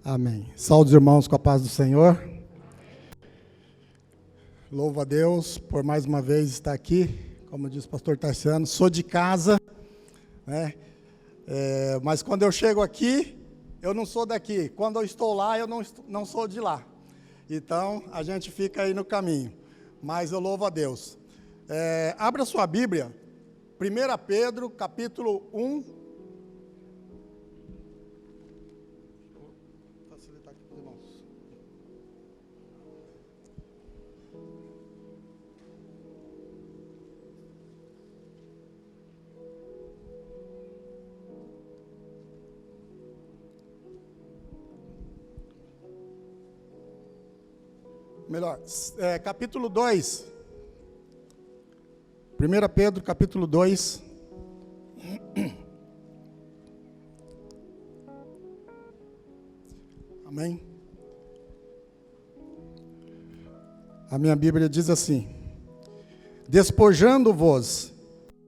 Amém. Saúde, irmãos, com a paz do Senhor. Louvo a Deus por mais uma vez estar aqui. Como diz o pastor Tarciano, sou de casa, né? Mas quando eu chego aqui, eu não sou daqui. Quando eu estou lá, eu não sou de lá. Então, a gente fica aí no caminho. Mas eu louvo a Deus. Abra sua Bíblia, 1 Pedro, capítulo 1. Facilitar aqui para os irmãos. Melhor, capítulo 2. 1 Pedro, capítulo 2. Amém? A minha Bíblia diz assim: despojando-vos,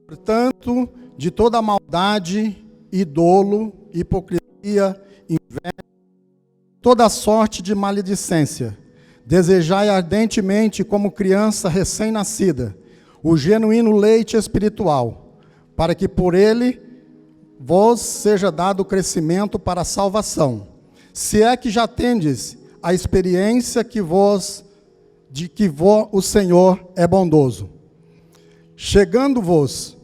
portanto, de toda maldade e dolo, hipocrisia, inveja, toda sorte de maledicência, desejai ardentemente, como criança recém-nascida, o genuíno leite espiritual, para que por ele vos seja dado crescimento para a salvação, se é que já tendes a experiência de que o Senhor é bondoso. Chegando-vos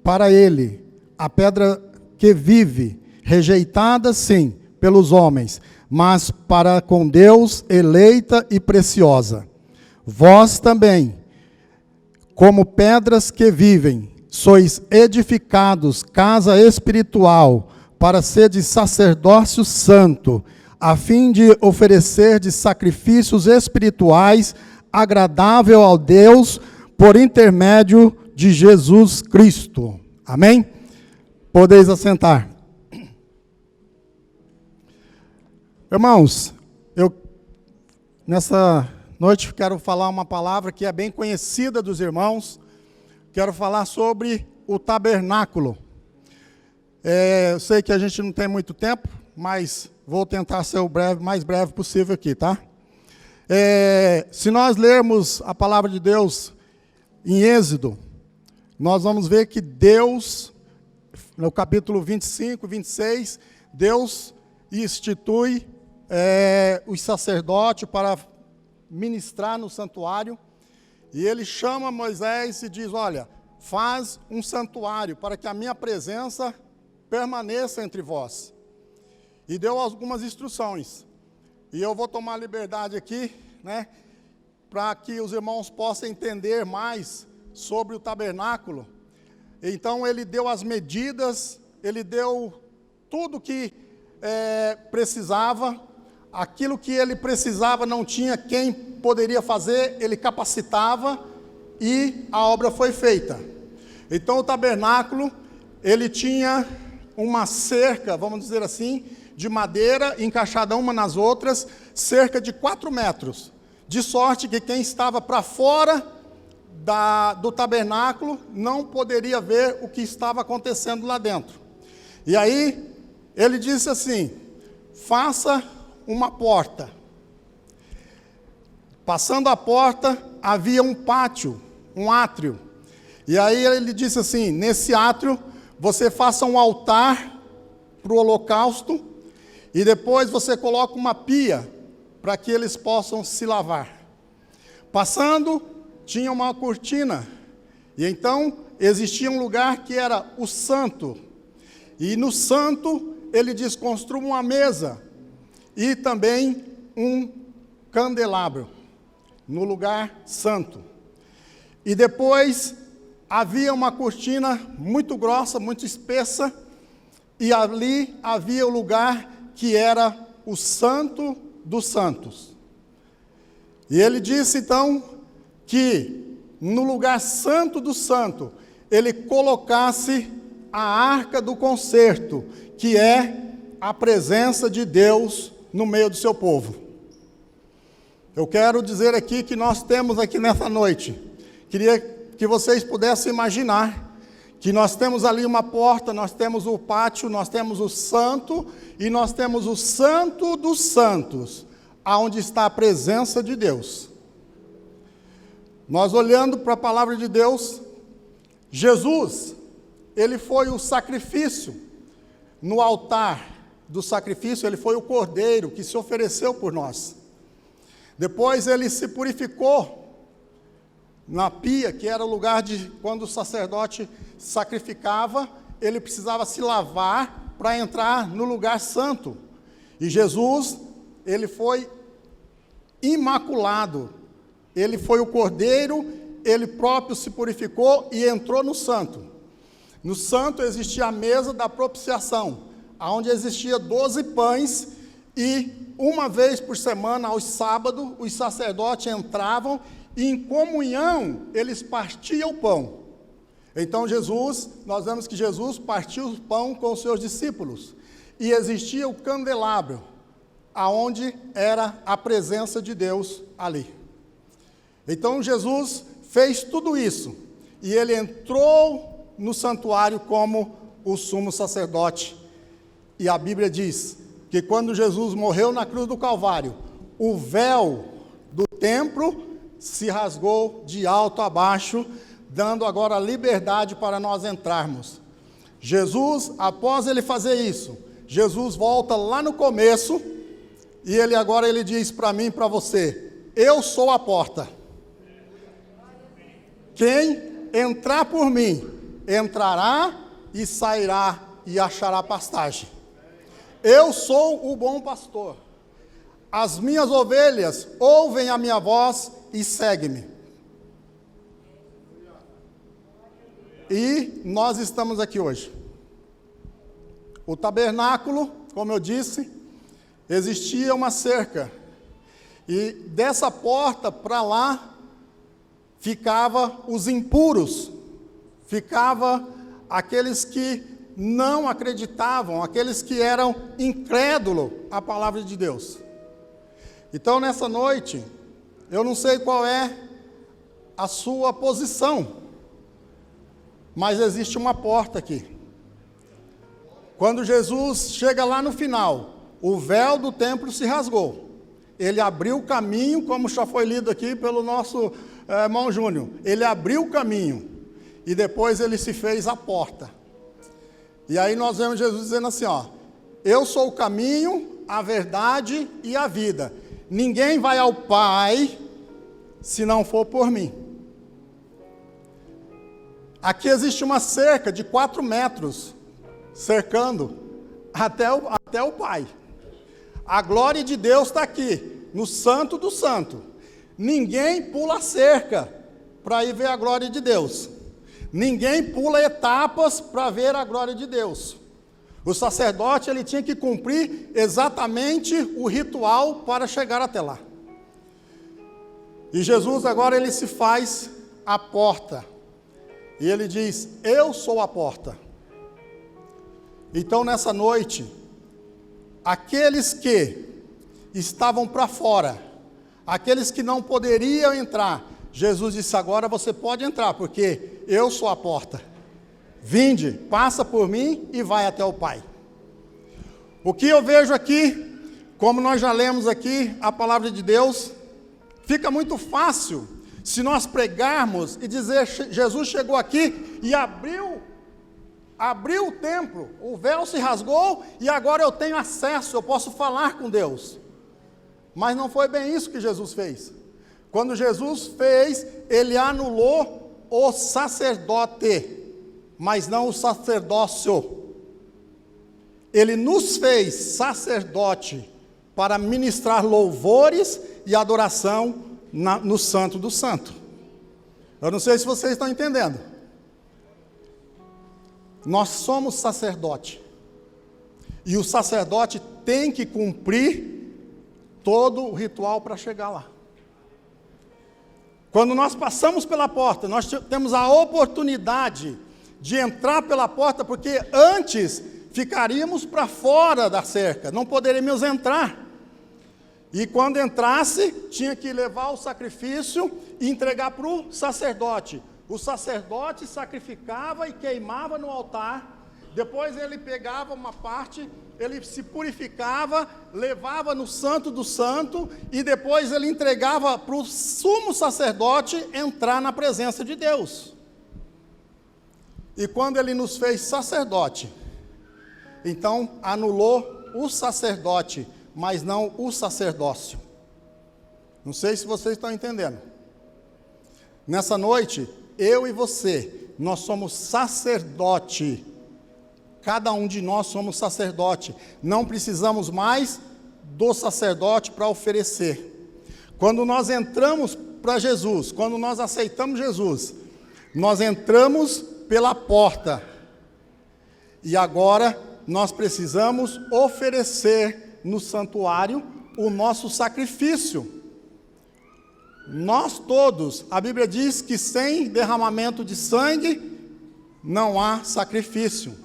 para ele a pedra que vive, rejeitada sim pelos homens, mas para com Deus eleita e preciosa. Vós também, como pedras que vivem, sois edificados casa espiritual, para serdes sacerdócio santo, a fim de oferecerdes sacrifícios espirituais agradável ao Deus, por intermédio de Jesus Cristo. Amém? Podeis assentar. Irmãos, eu nessa noite quero falar uma palavra que é bem conhecida dos irmãos. Quero falar sobre o tabernáculo. Eu sei que a gente não tem muito tempo, mas vou tentar ser o mais breve possível aqui, tá? Se nós lermos a palavra de Deus em Êxodo, nós vamos ver que Deus, no capítulo 25, 26, Deus institui os sacerdotes para ministrar no santuário, e ele chama Moisés e diz: olha, faz um santuário para que a minha presença permaneça entre vós. E deu algumas instruções, e eu vou tomar liberdade aqui, né, para que os irmãos possam entender mais sobre o tabernáculo. Então ele deu as medidas, ele deu tudo que precisava. Aquilo que ele precisava não tinha quem poderia fazer, ele capacitava e a obra foi feita. Então o tabernáculo, ele tinha uma cerca, vamos dizer assim, de madeira encaixada uma nas outras, cerca de 4 metros, de sorte que quem estava para fora do tabernáculo não poderia ver o que estava acontecendo lá dentro. E aí ele disse assim: faça uma porta. Passando a porta, havia um pátio, um átrio. E aí ele disse assim: nesse átrio, você faça um altar para o holocausto, e depois você coloca uma pia, para que eles possam se lavar. Passando, tinha uma cortina, e então existia um lugar que era o santo. E no santo, ele diz: construa uma mesa, e também um candelabro no lugar santo. E depois havia uma cortina muito grossa, muito espessa, e ali havia o lugar que era o santo dos santos. E ele disse então que no lugar santo do santo ele colocasse a arca do concerto, que é a presença de Deus no meio do seu povo. Eu quero dizer aqui que nós temos aqui nessa noite, queria que vocês pudessem imaginar que nós temos ali uma porta, nós temos o pátio, nós temos o santo, e nós temos o santo dos santos, aonde está a presença de Deus. Nós olhando para a palavra de Deus, Jesus, ele foi o sacrifício, no altar do sacrifício, ele foi o cordeiro que se ofereceu por nós. Depois ele se purificou na pia, que era o lugar de quando o sacerdote sacrificava, ele precisava se lavar para entrar no lugar santo. E Jesus, ele foi imaculado, ele foi o cordeiro, ele próprio se purificou e entrou no santo. No santo existia a mesa da propiciação, onde existia 12 pães, e uma vez por semana, aos sábados, os sacerdotes entravam e em comunhão eles partiam o pão. Então Jesus, nós vemos que Jesus partiu o pão com os seus discípulos, e existia o candelabro, aonde era a presença de Deus ali. Então Jesus fez tudo isso, e ele entrou no santuário como o sumo sacerdote. E a Bíblia diz que quando Jesus morreu na cruz do Calvário, o véu do templo se rasgou de alto a baixo, dando agora liberdade para nós entrarmos. Jesus, após ele fazer isso, Jesus volta lá no começo, e ele diz para mim e para você: eu sou a porta. Quem entrar por mim, entrará e sairá e achará pastagem. Eu sou o bom pastor. As minhas ovelhas ouvem a minha voz e seguem-me. E nós estamos aqui hoje. O tabernáculo, como eu disse, existia uma cerca. E dessa porta para lá, ficava os impuros, ficava aqueles que não acreditavam, aqueles que eram incrédulos à palavra de Deus. Então, nessa noite, eu não sei qual é a sua posição, mas existe uma porta aqui. Quando Jesus chega lá no final, o véu do templo se rasgou. Ele abriu o caminho, como já foi lido aqui pelo nosso irmão Júnior. Ele abriu o caminho e depois ele se fez a porta. E aí nós vemos Jesus dizendo assim, ó: eu sou o caminho, a verdade e a vida. Ninguém vai ao Pai se não for por mim. Aqui existe uma cerca de 4 metros, cercando até o Pai. A glória de Deus está aqui, no santo do santo. Ninguém pula a cerca para ir ver a glória de Deus. Ninguém pula etapas para ver a glória de Deus. O sacerdote, ele tinha que cumprir exatamente o ritual para chegar até lá. E Jesus agora, ele se faz a porta. E ele diz: eu sou a porta. Então, nessa noite, aqueles que estavam para fora, aqueles que não poderiam entrar, Jesus disse: agora você pode entrar, porque eu sou a porta. Vinde, passa por mim e vai até o Pai. O que eu vejo aqui, como nós já lemos aqui a palavra de Deus, fica muito fácil se nós pregarmos e dizer: Jesus chegou aqui e abriu o templo, o véu se rasgou e agora eu tenho acesso, eu posso falar com Deus. Mas não foi bem isso que Jesus fez. Quando Jesus fez, ele anulou o sacerdote, mas não o sacerdócio. Ele nos fez sacerdote para ministrar louvores e adoração no Santo do Santo. Eu não sei se vocês estão entendendo. Nós somos sacerdote. E o sacerdote tem que cumprir todo o ritual para chegar lá. Quando nós passamos pela porta, nós temos a oportunidade de entrar pela porta, porque antes ficaríamos para fora da cerca, não poderíamos entrar. E quando entrasse, tinha que levar o sacrifício e entregar para o sacerdote. O sacerdote sacrificava e queimava no altar. Depois ele pegava uma parte, ele se purificava, levava no Santo do Santo, e depois ele entregava para o sumo sacerdote entrar na presença de Deus. E quando ele nos fez sacerdote, então anulou o sacerdote, mas não o sacerdócio. Não sei se vocês estão entendendo. Nessa noite, eu e você, nós somos sacerdote. Cada um de nós somos sacerdote. Não precisamos mais do sacerdote para oferecer. Quando nós entramos para Jesus, quando nós aceitamos Jesus, nós entramos pela porta. E agora nós precisamos oferecer no santuário o nosso sacrifício. Nós todos, a Bíblia diz que sem derramamento de sangue não há sacrifício.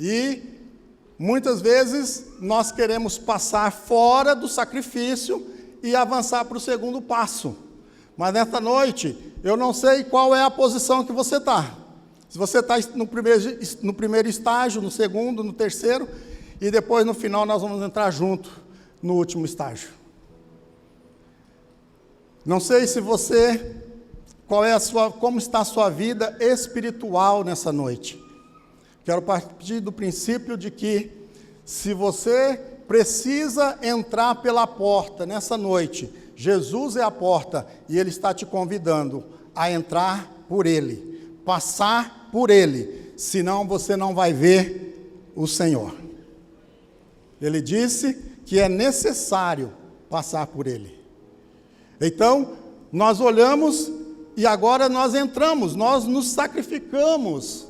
E muitas vezes nós queremos passar fora do sacrifício e avançar para o segundo passo. Mas nesta noite, eu não sei qual é a posição que você está. Se você está no primeiro estágio, no segundo, no terceiro, e depois no final nós vamos entrar junto no último estágio. Não sei se você, como está a sua vida espiritual nessa noite. Quero partir do princípio de que, se você precisa entrar pela porta nessa noite, Jesus é a porta e Ele está te convidando a entrar por Ele, passar por Ele, senão você não vai ver o Senhor. Ele disse que é necessário passar por Ele. Então, nós olhamos e agora nós entramos, nós nos sacrificamos.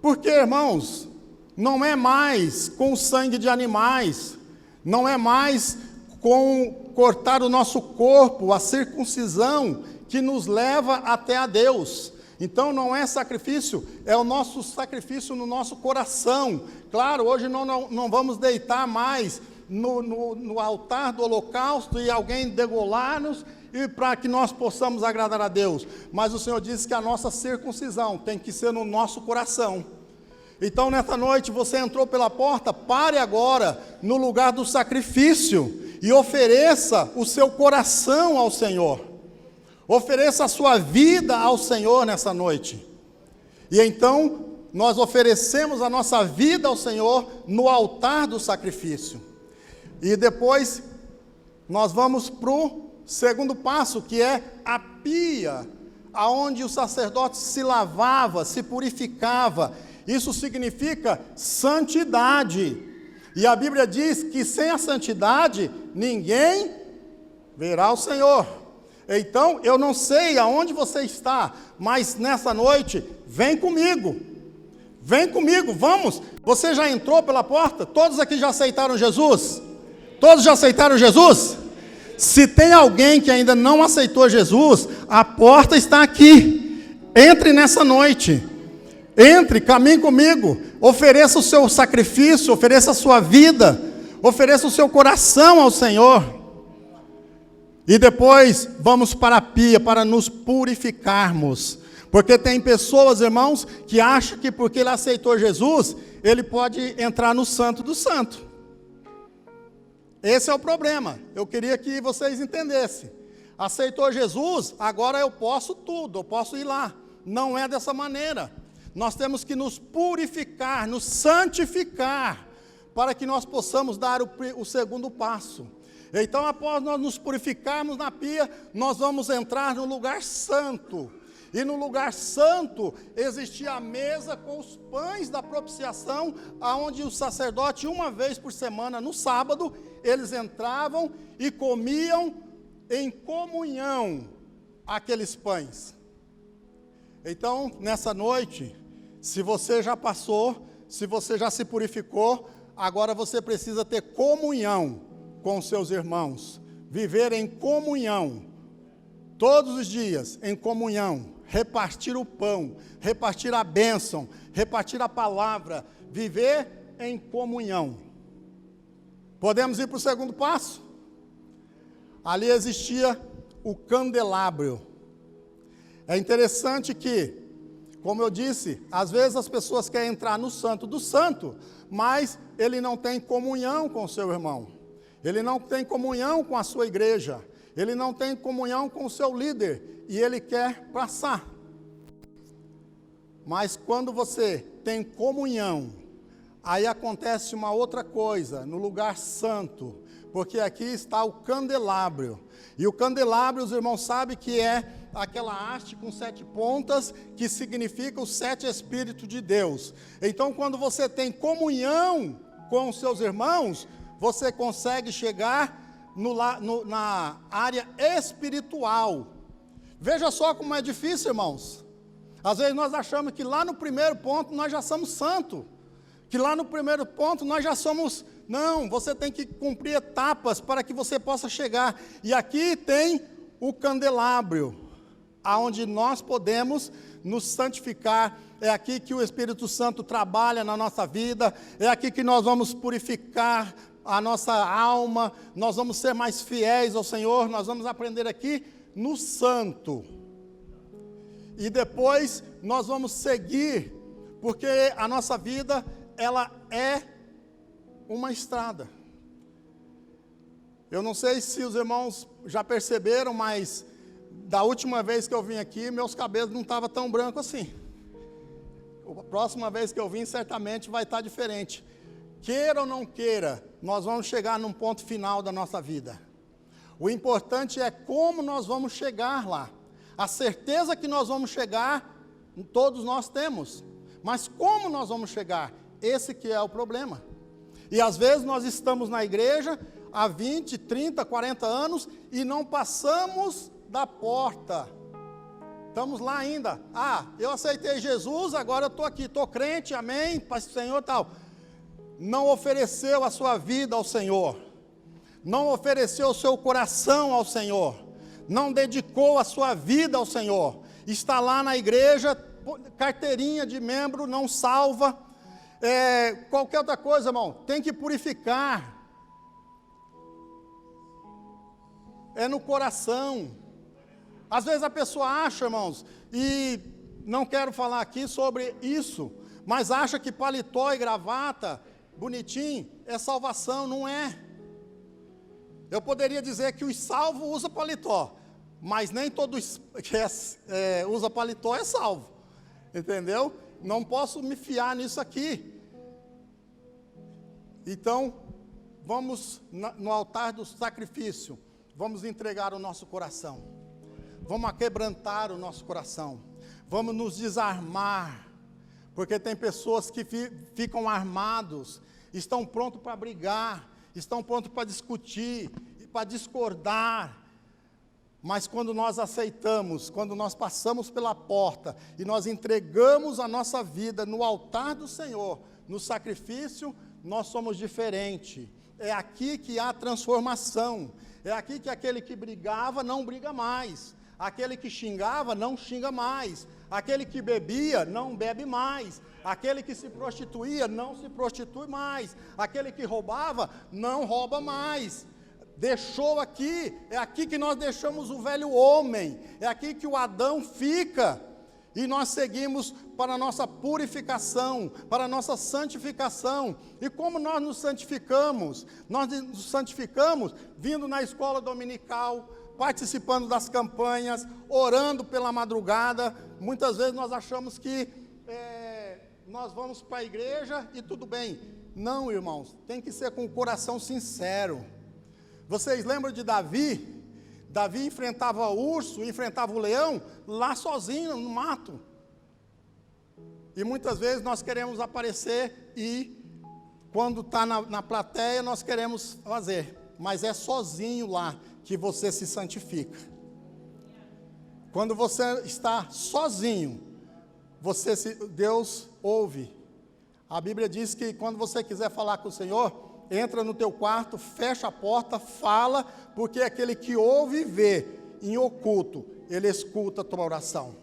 Porque, irmãos, não é mais com sangue de animais, não é mais com cortar o nosso corpo, a circuncisão, que nos leva até a Deus. Então não é sacrifício, é o nosso sacrifício no nosso coração. Claro, hoje não vamos deitar mais no altar do holocausto e alguém degolar-nos e para que nós possamos agradar a Deus. Mas o Senhor disse que a nossa circuncisão tem que ser no nosso coração. Então, nessa noite, você entrou pela porta, pare agora no lugar do sacrifício e ofereça o seu coração ao Senhor. Ofereça a sua vida ao Senhor nessa noite. E então, nós oferecemos a nossa vida ao Senhor no altar do sacrifício. E depois, nós vamos para o segundo passo, que é a pia, aonde o sacerdote se lavava, se purificava. Isso significa santidade. E a Bíblia diz que sem a santidade, ninguém verá o Senhor. Então, eu não sei aonde você está, mas nessa noite, vem comigo. Vem comigo, vamos. Você já entrou pela porta? Todos aqui já aceitaram Jesus? Todos já aceitaram Jesus? Se tem alguém que ainda não aceitou Jesus, a porta está aqui. Entre nessa noite. Entre, caminhe comigo, ofereça o seu sacrifício, ofereça a sua vida, ofereça o seu coração ao Senhor. E depois vamos para a pia, para nos purificarmos. Porque tem pessoas, irmãos, que acham que porque ele aceitou Jesus, ele pode entrar no Santo do Santo. Esse é o problema. Eu queria que vocês entendessem. Aceitou Jesus, agora eu posso tudo, eu posso ir lá. Não é dessa maneira. Nós temos que nos purificar, nos santificar, para que nós possamos dar o segundo passo. Então, após nós nos purificarmos na pia, nós vamos entrar no lugar santo. E no lugar santo existia a mesa com os pães da propiciação, aonde o sacerdote, uma vez por semana, no sábado, eles entravam e comiam em comunhão aqueles pães. Então, nessa noite, se você já passou, se você já se purificou, agora você precisa ter comunhão com os seus irmãos. Viver em comunhão, todos os dias em comunhão. Repartir o pão, repartir a bênção, repartir a palavra. Viver em comunhão. Podemos ir para o segundo passo? Ali existia o candelabro. É interessante que, como eu disse, às vezes as pessoas querem entrar no santo do santo, mas ele não tem comunhão com o seu irmão, ele não tem comunhão com a sua igreja, ele não tem comunhão com o seu líder, e ele quer passar. Mas quando você tem comunhão, aí acontece uma outra coisa, no lugar santo, porque aqui está o candelabro, e o candelabro, os irmãos sabem que é aquela haste com 7 pontas, que significa os 7 Espíritos de Deus. Então, quando você tem comunhão com os seus irmãos, você consegue chegar na área espiritual. Veja só como é difícil, irmãos. Às vezes nós achamos que lá no primeiro ponto nós já somos santos, que lá no primeiro ponto nós já somos... Não, você tem que cumprir etapas para que você possa chegar. E aqui tem o candelabro, aonde nós podemos nos santificar. É aqui que o Espírito Santo trabalha na nossa vida, é aqui que nós vamos purificar a nossa alma, nós vamos ser mais fiéis ao Senhor, nós vamos aprender aqui no santo. E depois nós vamos seguir, porque a nossa vida, ela é uma estrada. Eu não sei se os irmãos já perceberam, mas da última vez que eu vim aqui, meus cabelos não estavam tão brancos assim. A próxima vez que eu vim, certamente vai estar diferente. Queira ou não queira, nós vamos chegar num ponto final da nossa vida. O importante é como nós vamos chegar lá. A certeza que nós vamos chegar, todos nós temos. Mas como nós vamos chegar? Esse que é o problema. E às vezes nós estamos na igreja há 20, 30, 40 anos e não passamos da porta. Estamos lá ainda. Ah, eu aceitei Jesus, agora eu estou aqui, estou crente, amém, Pai do Senhor e tal. Não ofereceu a sua vida ao Senhor. Não ofereceu o seu coração ao Senhor. Não dedicou a sua vida ao Senhor. Está lá na igreja, carteirinha de membro, não salva. Qualquer outra coisa, irmão, tem que purificar. É no coração. Às vezes a pessoa acha, irmãos, e não quero falar aqui sobre isso, mas acha que paletó e gravata, bonitinho, é salvação. Não é. Eu poderia dizer que os salvos usam paletó, mas nem todos que usa paletó é salvo. Entendeu? Não posso me fiar nisso aqui. Então, vamos no altar do sacrifício, vamos entregar o nosso coração, vamos aquebrantar o nosso coração, vamos nos desarmar, porque tem pessoas que ficam armados, estão prontos para brigar, estão prontos para discutir, para discordar. Mas quando nós aceitamos, quando nós passamos pela porta e nós entregamos a nossa vida no altar do Senhor, no sacrifício, nós somos diferentes. É aqui que há transformação. É aqui que aquele que brigava não briga mais. Aquele que xingava não xinga mais. Aquele que bebia não bebe mais. Aquele que se prostituía não se prostitui mais. Aquele que roubava não rouba mais. Deixou aqui, é aqui que nós deixamos o velho homem, é aqui que o Adão fica, e nós seguimos para a nossa purificação, para a nossa santificação. E como nós nos santificamos? Nós nos santificamos vindo na escola dominical, participando das campanhas, orando pela madrugada. Muitas vezes nós achamos que nós vamos para a igreja e tudo bem. Não, irmãos, tem que ser com o coração sincero. Vocês lembram de Davi? Davi enfrentava o urso, enfrentava o leão, lá sozinho, no mato. E muitas vezes nós queremos aparecer e, quando está na plateia, nós queremos fazer. Mas é sozinho lá que você se santifica. Quando você está sozinho, Deus ouve. A Bíblia diz que quando você quiser falar com o Senhor, entra no teu quarto, fecha a porta, fala, porque aquele que ouve e vê em oculto, ele escuta a tua oração.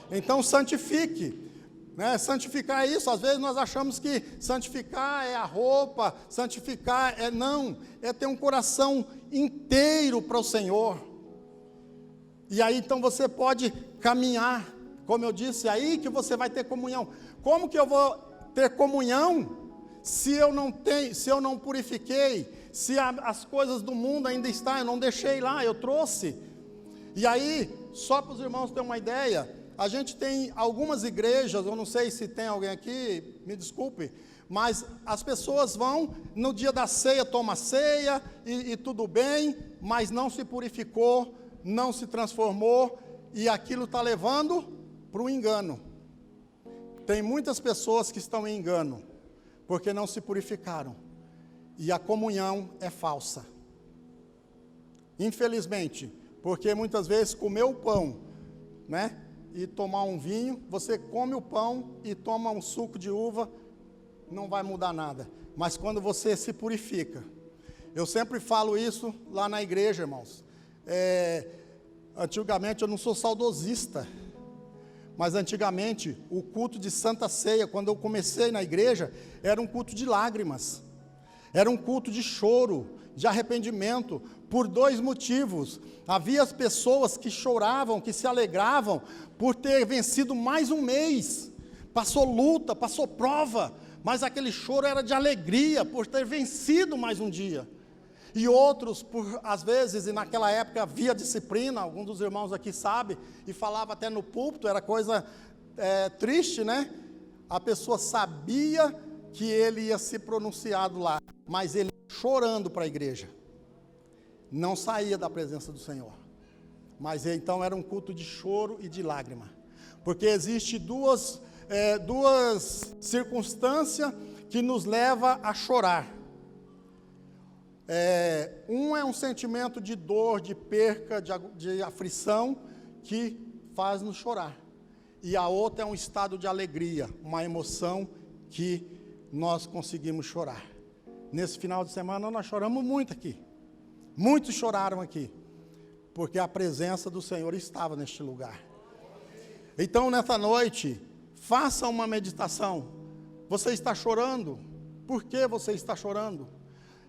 Então santifique, né? Santificar é isso. Às vezes nós achamos que santificar é a roupa, santificar é ter um coração inteiro para o Senhor. E aí então você pode caminhar, como eu disse, aí que você vai ter comunhão. Como que eu vou ter comunhão se eu não purifiquei, se as coisas do mundo ainda estão, eu não deixei lá, eu trouxe. E aí, só para os irmãos terem uma ideia, a gente tem algumas igrejas, eu não sei se tem alguém aqui, me desculpe, mas as pessoas vão, no dia da ceia, toma ceia, e tudo bem, mas não se purificou, não se transformou, e aquilo está levando para o engano. Tem muitas pessoas que estão em engano, porque não se purificaram, e a comunhão é falsa. Infelizmente, porque muitas vezes comer o pão, né, e tomar um vinho, você come o pão e toma um suco de uva, não vai mudar nada. Mas quando você se purifica, eu sempre falo isso lá na igreja, irmãos. Antigamente, eu não sou saudosista, mas antigamente, o culto de Santa Ceia, quando eu comecei na igreja, era um culto de lágrimas, era um culto de choro, de arrependimento, por dois motivos. Havia as pessoas que choravam, que se alegravam, por ter vencido mais um mês, passou luta, passou prova, mas aquele choro era de alegria, por ter vencido mais um dia. E outros, às vezes, e naquela época havia disciplina, algum dos irmãos aqui sabe, e falava até no púlpito, era coisa triste, né? A pessoa sabia que ele ia ser pronunciado lá, mas ele chorando para a igreja, não saía da presença do Senhor. Mas então era um culto de choro e de lágrima, porque existe duas circunstâncias que nos leva a chorar. Um é um sentimento de dor, de perca, de aflição, que faz nos chorar. E a outra é um estado de alegria, uma emoção que nós conseguimos chorar. Nesse final de semana nós choramos muito aqui. Muitos choraram aqui, porque a presença do Senhor estava neste lugar. Então, nessa noite, faça uma meditação. Você está chorando? Por que você está chorando?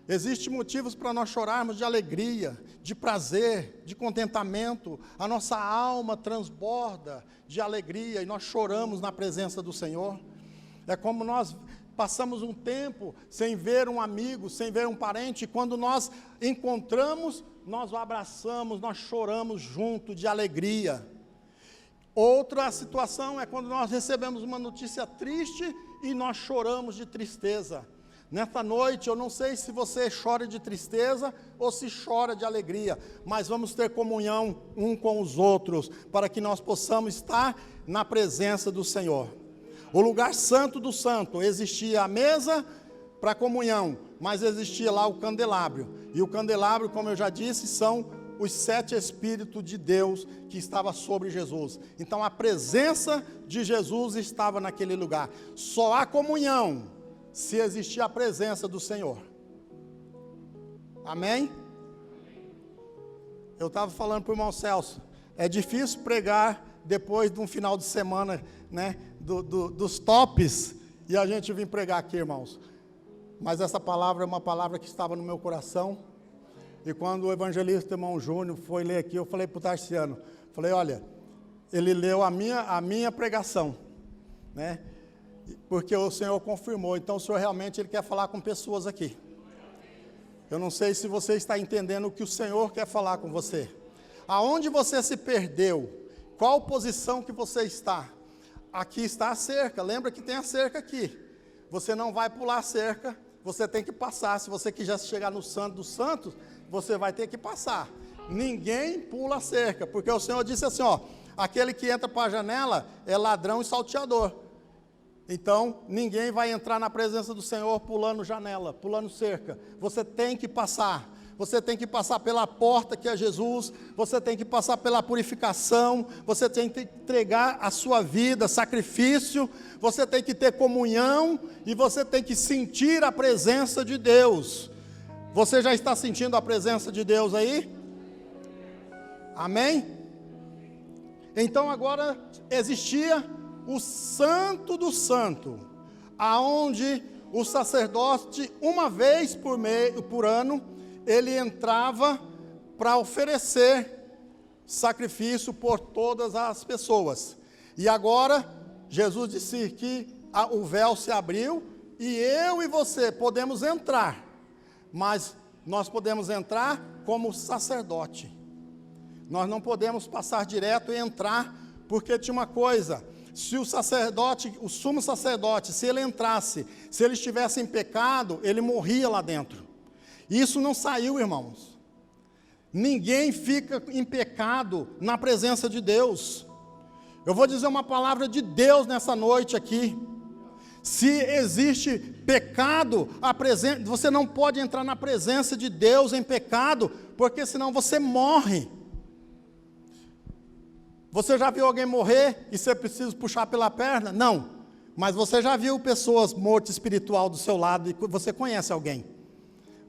Existem motivos para nós chorarmos de alegria, de prazer, de contentamento. A nossa alma transborda de alegria e nós choramos na presença do Senhor. É como nós passamos um tempo sem ver um amigo, sem ver um parente, e quando nós encontramos, nós o abraçamos, nós choramos junto de alegria. Outra situação é quando nós recebemos uma notícia triste e nós choramos de tristeza. Nesta noite, eu não sei se você chora de tristeza ou se chora de alegria, mas vamos ter comunhão um com os outros, para que nós possamos estar na presença do Senhor. O lugar santo do santo, existia a mesa para comunhão, mas existia lá o candelabro. E o candelabro, como eu já disse, são os 7 Espíritos de Deus que estava sobre Jesus. Então a presença de Jesus estava naquele lugar. Só há comunhão se existir a presença do Senhor. Amém? Eu estava falando para o irmão Celso, é difícil pregar depois de um final de semana, né, dos tops, e a gente vir pregar aqui, irmãos. Mas essa palavra é uma palavra que estava no meu coração, e quando o evangelista irmão Júnior foi ler aqui, eu falei para o Tarciano, falei, olha, ele leu a minha pregação, né, porque o Senhor confirmou, então o Senhor realmente ele quer falar com pessoas aqui. Eu não sei se você está entendendo o que o Senhor quer falar com você. Aonde você se perdeu? Qual posição que você está? Aqui está a cerca, lembra que tem a cerca aqui. Você não vai pular a cerca, você tem que passar. Se você quiser chegar no Santo dos Santos, você vai ter que passar. Ninguém pula a cerca, porque o Senhor disse assim, ó, aquele que entra para a janela é ladrão e salteador. Então, ninguém vai entrar na presença do Senhor pulando janela, pulando cerca. Você tem que passar. Você tem que passar pela porta que é Jesus. Você tem que passar pela purificação. Você tem que entregar a sua vida, sacrifício. Você tem que ter comunhão. E você tem que sentir a presença de Deus. Você já está sentindo a presença de Deus aí? Amém? Então agora existia o Santo do Santo, aonde o sacerdote, uma vez por ano, ele entrava para oferecer sacrifício por todas as pessoas. E agora, Jesus disse que o véu se abriu e eu e você podemos entrar, mas nós podemos entrar como sacerdote. Nós não podemos passar direto e entrar, porque tinha uma coisa: se o sacerdote, o sumo sacerdote, se ele entrasse, se ele estivesse em pecado, ele morria lá dentro. Isso não saiu, irmãos. Ninguém fica em pecado na presença de Deus. Eu vou dizer uma palavra de Deus nessa noite aqui. Se existe pecado, você não pode entrar na presença de Deus em pecado, porque senão você morre. Você já viu alguém morrer e você precisa puxar pela perna? Não. Mas você já viu pessoas mortas espiritual do seu lado e você conhece alguém.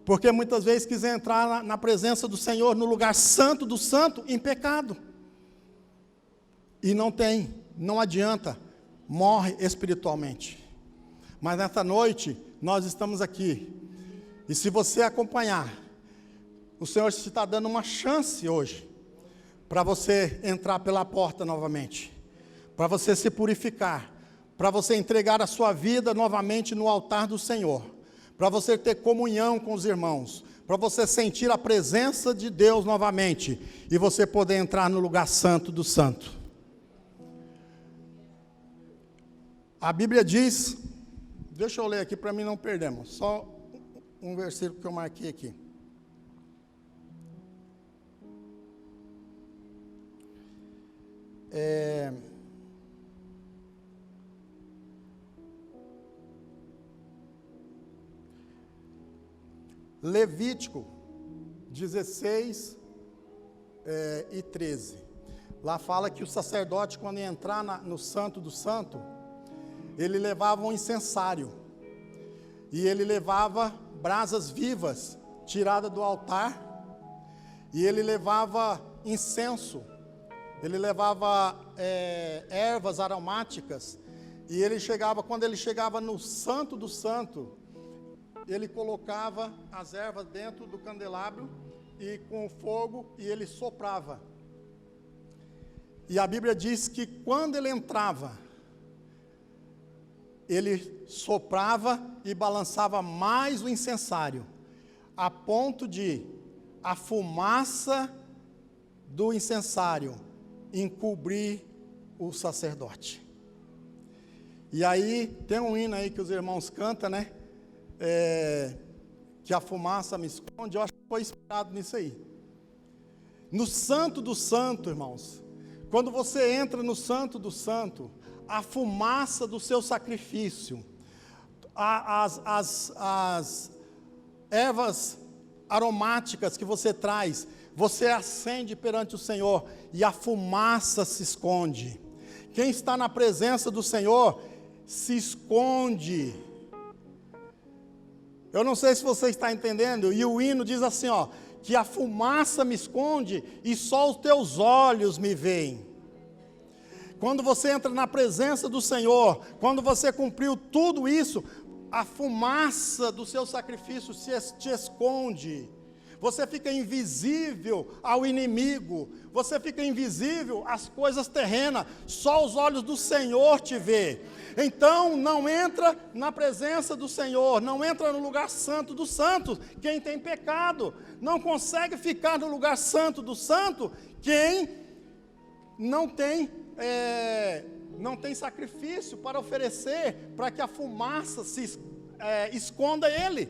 Porque muitas vezes quis entrar na presença do Senhor, no lugar santo do santo, em pecado. E não adianta, morre espiritualmente. Mas nessa noite, nós estamos aqui. E se você acompanhar, o Senhor te está dando uma chance hoje, para você entrar pela porta novamente, para você se purificar, para você entregar a sua vida novamente no altar do Senhor, para você ter comunhão com os irmãos, para você sentir a presença de Deus novamente, e você poder entrar no lugar santo do santo. A Bíblia diz, deixa eu ler aqui para mim não perdermos, só um versículo que eu marquei aqui. Levítico 16 e 13. Lá fala que o sacerdote, quando ia entrar no santo do santo, ele levava um incensário. E ele levava brasas vivas, tiradas do altar. E ele levava incenso. Ele levava ervas aromáticas. E quando ele chegava no santo do santo, ele colocava as ervas dentro do candelabro e com o fogo, e ele soprava. E a Bíblia diz que quando ele entrava, ele soprava e balançava mais o incensário, a ponto de a fumaça do incensário encobrir o sacerdote. E aí tem um hino aí que os irmãos cantam, né? Que a fumaça me esconde. Eu acho que foi inspirado nisso aí. No santo do santo, irmãos, quando você entra no santo do santo, a fumaça do seu sacrifício, as ervas aromáticas que você traz, você acende perante o Senhor e a fumaça se esconde. Quem está na presença do Senhor se esconde. Eu não sei se você está entendendo, e o hino diz assim, que a fumaça me esconde e só os teus olhos me veem. Quando você entra na presença do Senhor, quando você cumpriu tudo isso, a fumaça do seu sacrifício te esconde. Você fica invisível ao inimigo, você fica invisível às coisas terrenas, só os olhos do Senhor te vê. Então, não entra na presença do Senhor, não entra no lugar santo dos santos, quem tem pecado. Não consegue ficar no lugar santo do santo, quem não tem sacrifício para oferecer, para que a fumaça esconda ele.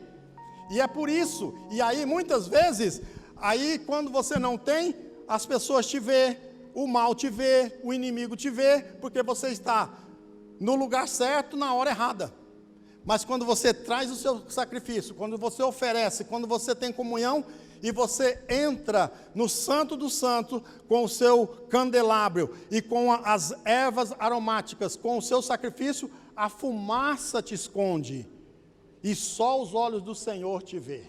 E é por isso, e aí muitas vezes, aí quando você não tem, as pessoas te vê, o mal te vê, o inimigo te vê, porque você está no lugar certo, na hora errada. Mas quando você traz o seu sacrifício, quando você oferece, quando você tem comunhão, e você entra no santo do santo, com o seu candelabro, e com as ervas aromáticas, com o seu sacrifício, a fumaça te esconde, e só os olhos do Senhor te vê.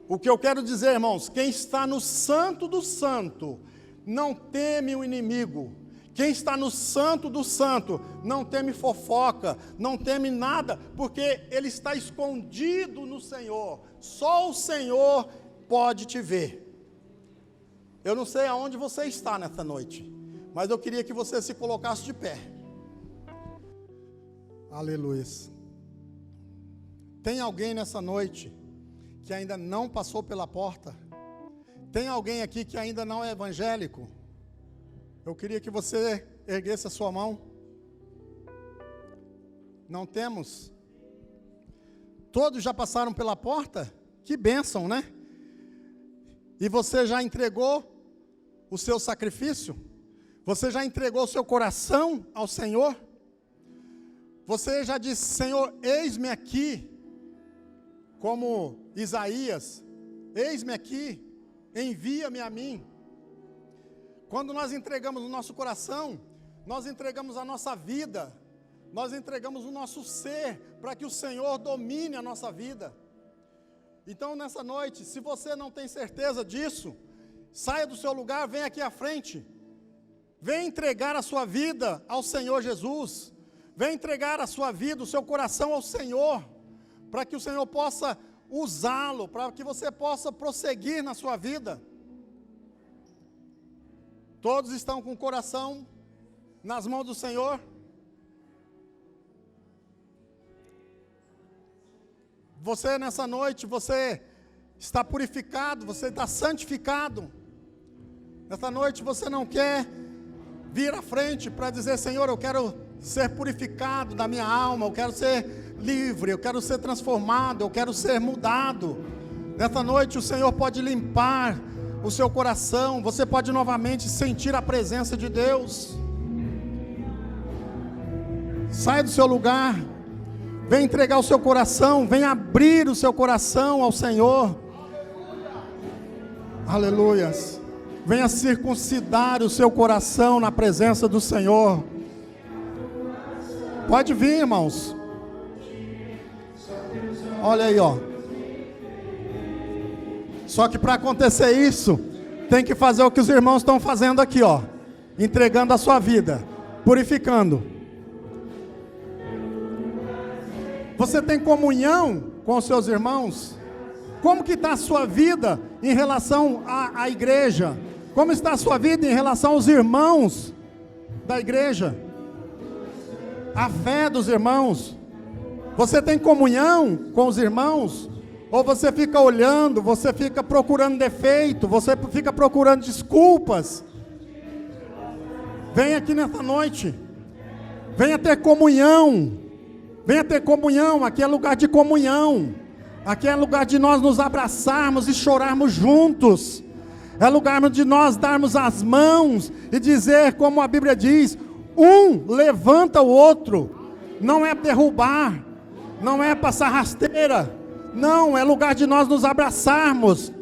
O que eu quero dizer, irmãos, quem está no santo do santo, não teme o inimigo. Quem está no santo do santo, não teme fofoca, não teme nada, porque ele está escondido no Senhor. Só o Senhor pode te ver. Eu não sei aonde você está nessa noite, mas eu queria que você se colocasse de pé. Aleluia. Tem alguém nessa noite que ainda não passou pela porta? Tem alguém aqui que ainda não é evangélico? Eu queria que você erguesse a sua mão. Não temos? Todos já passaram pela porta? Que bênção, né? E você já entregou o seu sacrifício? Você já entregou o seu coração ao Senhor? Você já disse: Senhor, eis-me aqui, como Isaías, eis-me aqui, envia-me a mim. Quando nós entregamos o nosso coração, nós entregamos a nossa vida, nós entregamos o nosso ser, para que o Senhor domine a nossa vida. Então nessa noite, se você não tem certeza disso, saia do seu lugar, venha aqui à frente, venha entregar a sua vida ao Senhor Jesus, venha entregar a sua vida, o seu coração ao Senhor, para que o Senhor possa usá-lo, para que você possa prosseguir na sua vida. Todos estão com o coração nas mãos do Senhor? Você nessa noite, você está purificado, você está santificado. Nessa noite você não quer vir à frente para dizer: Senhor, eu quero ser purificado da minha alma, eu quero ser livre, eu quero ser transformado, eu quero ser mudado. Nessa noite o Senhor pode limpar o seu coração, você pode novamente sentir a presença de Deus. Sai do seu lugar, vem entregar o seu coração, vem abrir o seu coração ao Senhor. Aleluias. Venha circuncidar o seu coração na presença do Senhor. Pode vir, irmãos. Olha aí, ó. Só que para acontecer isso, tem que fazer o que os irmãos estão fazendo aqui, ó. Entregando a sua vida, purificando. Você tem comunhão com os seus irmãos? Como que está a sua vida em relação à igreja? Como está a sua vida em relação aos irmãos da igreja? A fé dos irmãos? Você tem comunhão com os irmãos? Ou você fica olhando, você fica procurando defeito, você fica procurando desculpas? Venha aqui nessa noite, venha ter comunhão, aqui é lugar de comunhão, aqui é lugar de nós nos abraçarmos e chorarmos juntos, é lugar de nós darmos as mãos e dizer, como a Bíblia diz, um levanta o outro, não é derrubar, não é passar rasteira, não, é lugar de nós nos abraçarmos.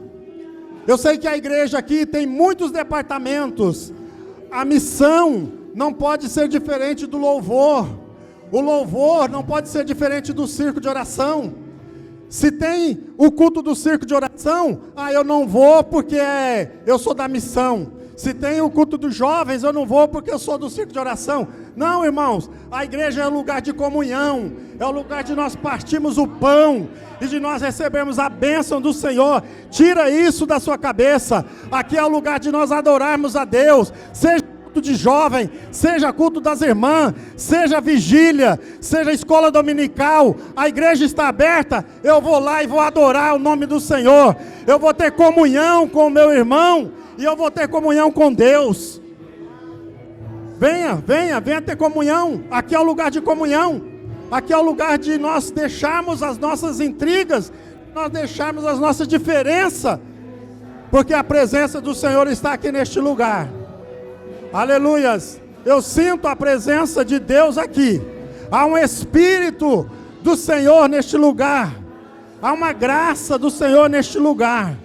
Eu sei que a igreja aqui tem muitos departamentos, a missão não pode ser diferente do louvor, o louvor não pode ser diferente do circo de oração. Se tem o culto do circo de oração, eu não vou porque eu sou da missão. Se tem o culto dos jovens, eu não vou porque eu sou do circo de oração. Não, irmãos, a igreja é um lugar de comunhão, é o lugar de nós partirmos o pão e de nós recebermos a bênção do Senhor. Tira isso da sua cabeça. Aqui é o lugar de nós adorarmos a Deus, seja culto de jovem, seja culto das irmãs, seja vigília, seja escola dominical, a igreja está aberta, eu vou lá e vou adorar o nome do Senhor, eu vou ter comunhão com o meu irmão, e eu vou ter comunhão com Deus. Venha ter comunhão, aqui é o lugar de comunhão, aqui é o lugar de nós deixarmos as nossas intrigas, nós deixarmos as nossas diferenças, porque a presença do Senhor está aqui neste lugar. Aleluias, eu sinto a presença de Deus aqui, há um Espírito do Senhor neste lugar, há uma graça do Senhor neste lugar.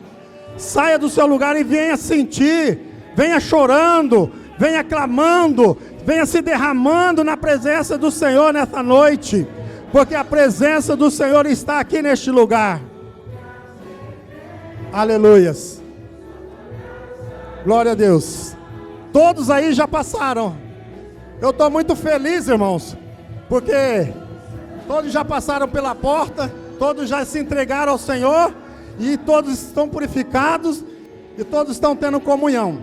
Saia do seu lugar e venha sentir, venha chorando, venha clamando, venha se derramando na presença do Senhor nessa noite, porque a presença do Senhor está aqui neste lugar. Aleluias, glória a Deus. Todos aí já passaram. Eu estou muito feliz, irmãos, porque todos já passaram pela porta, todos já se entregaram ao Senhor, e todos estão purificados, E todos estão tendo comunhão.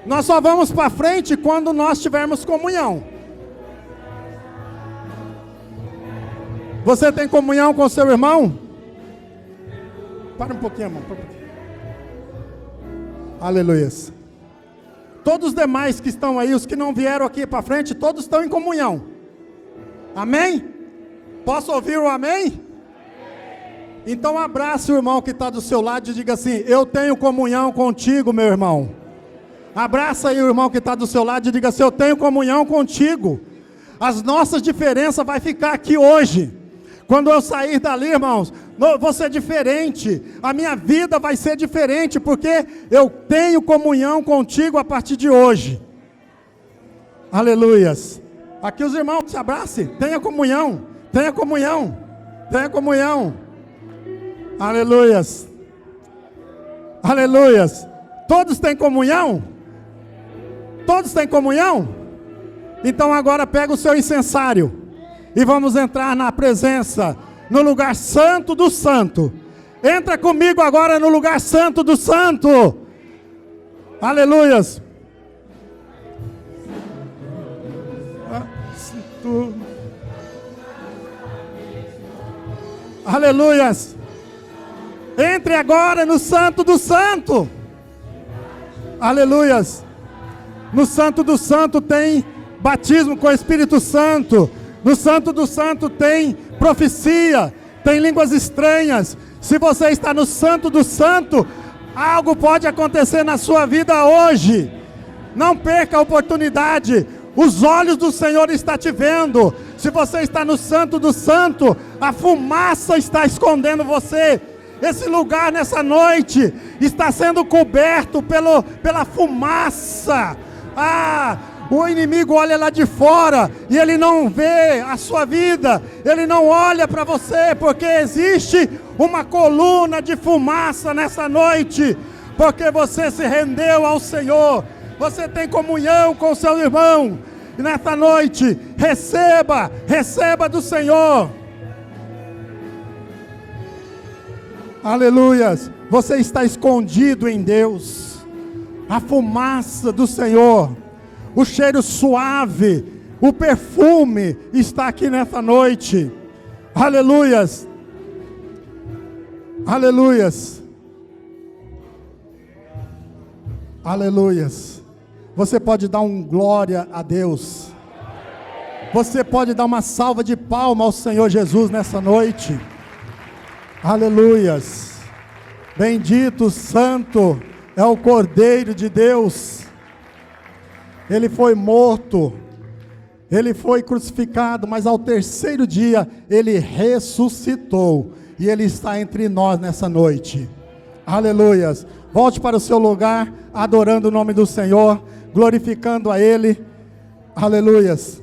Nós só vamos para frente quando nós tivermos comunhão. Você tem comunhão com seu irmão? Para um pouquinho, irmão. Aleluias. Todos os demais que estão aí, os que não vieram aqui para frente, todos estão em comunhão. Amém? Posso ouvir o amém? Então abrace o irmão que está do seu lado e diga assim: eu tenho comunhão contigo, meu irmão. Abraça aí o irmão que está do seu lado e diga assim: eu tenho comunhão contigo. As nossas diferenças vai ficar aqui hoje. Quando eu sair dali, irmãos, vou ser diferente. A minha vida vai ser diferente, porque eu tenho comunhão contigo a partir de hoje. Aleluias. Aqui os irmãos se abracem. Tenha comunhão. Tenha comunhão. Tenha comunhão. Aleluias. Aleluias. Todos têm comunhão? Todos têm comunhão? Então agora pega o seu incensário e vamos entrar na presença, no lugar santo do santo. Entra comigo agora no lugar santo do santo. Aleluias. Aleluias. Entre agora no santo do santo. Aleluias. No santo do santo tem batismo com o Espírito Santo. No santo do santo tem profecia, tem línguas estranhas. Se você está no santo do santo, algo pode acontecer na sua vida hoje. Não perca a oportunidade. Os olhos do Senhor estão te vendo. Se você está no santo do santo, a fumaça está escondendo você. Esse lugar nessa noite está sendo coberto pela fumaça. O inimigo olha lá de fora e ele não vê a sua vida, ele não olha para você, porque existe uma coluna de fumaça nessa noite, porque você se rendeu ao Senhor, você tem comunhão com o seu irmão, e nessa noite, receba do Senhor. Aleluias, você está escondido em Deus, a fumaça do Senhor, o cheiro suave, o perfume está aqui nessa noite. Aleluias. Aleluias. Aleluias. Você pode dar um glória a Deus. Você pode dar uma salva de palmas ao Senhor Jesus nessa noite. Aleluias. Bendito, santo é o Cordeiro de Deus. Ele foi morto, ele foi crucificado, mas ao terceiro dia ele ressuscitou e ele está entre nós nessa noite. Aleluias. Volte para o seu lugar, adorando o nome do Senhor, glorificando a Ele. Aleluias.